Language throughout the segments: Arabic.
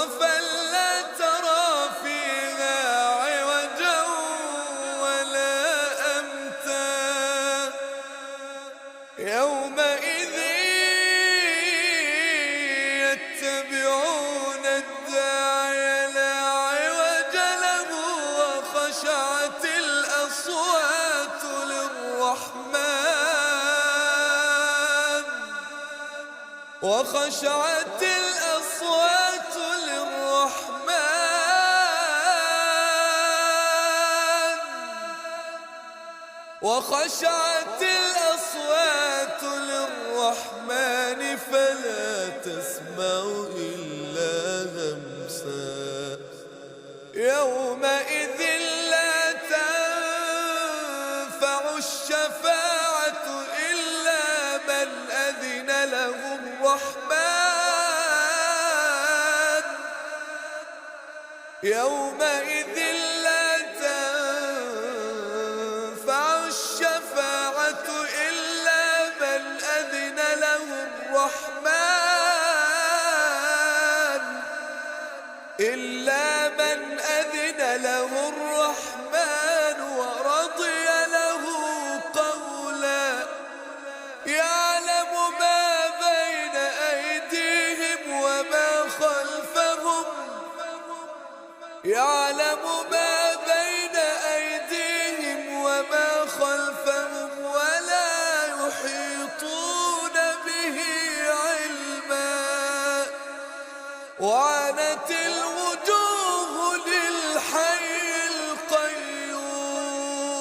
فلا ترى فيها عوجا ولا أمتا يومئذ يتبعون الداعي لا عوج له وخشعت الأصوات للرحمن وخشعت الأصوات للرحمن وخشعت الأصوات للرحمن فلا تسمع إلا همسا يومئذ لا تنفع الشفاعة إلا من أذن له الرحمن يومئذ لا تنفع الشفاعة إلا من أذن له الرحمن إلا من أذن له الرحمن ورضي له قولا يعلم ما بين أيديهم وما خلفهم يعلم ما بين أيديهم وما خلفهم ولا يحيطون به علما وعنت الوجوه للحي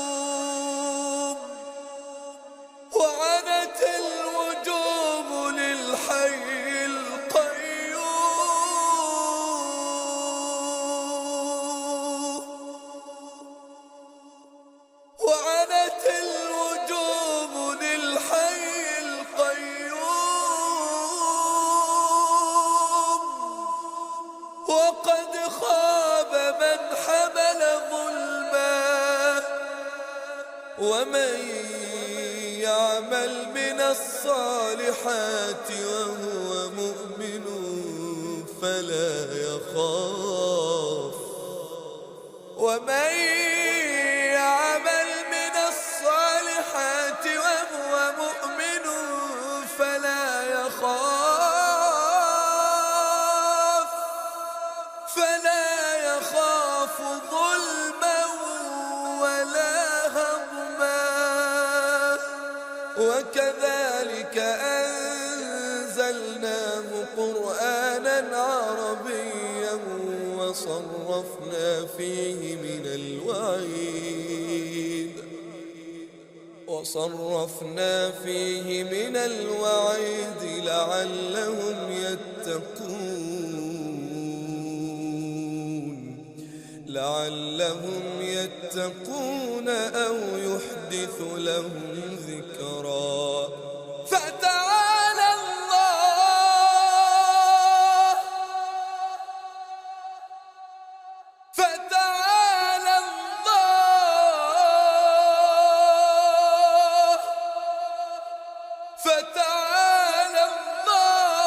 القيوم وعنت الوجوه للحي القيوم وعنت الوجوه للحي القيوم وقد خاب من حمل ظلما ومن يعمل من الصالحات وهو مؤمن فلا يخاف ومن يعمل من الصالحات وهو مؤمن فلا يخاف ظلما ولا هضما وكذلك أنزلناه قرآنا عربيا وصرفنا فيه من الوعيد لعلهم يتقون أو يحدث لهم ذكرا فتعالى الله فتعالى الله فتعالى الله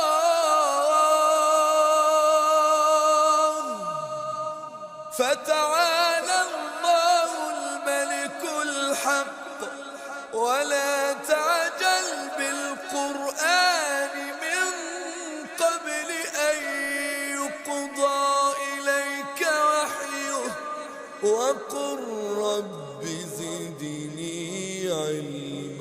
فتعالى الله الملك الحق ولا تعجل بالقرآن من قبل أن يقضى إليك وحيه وقل رب زدني علما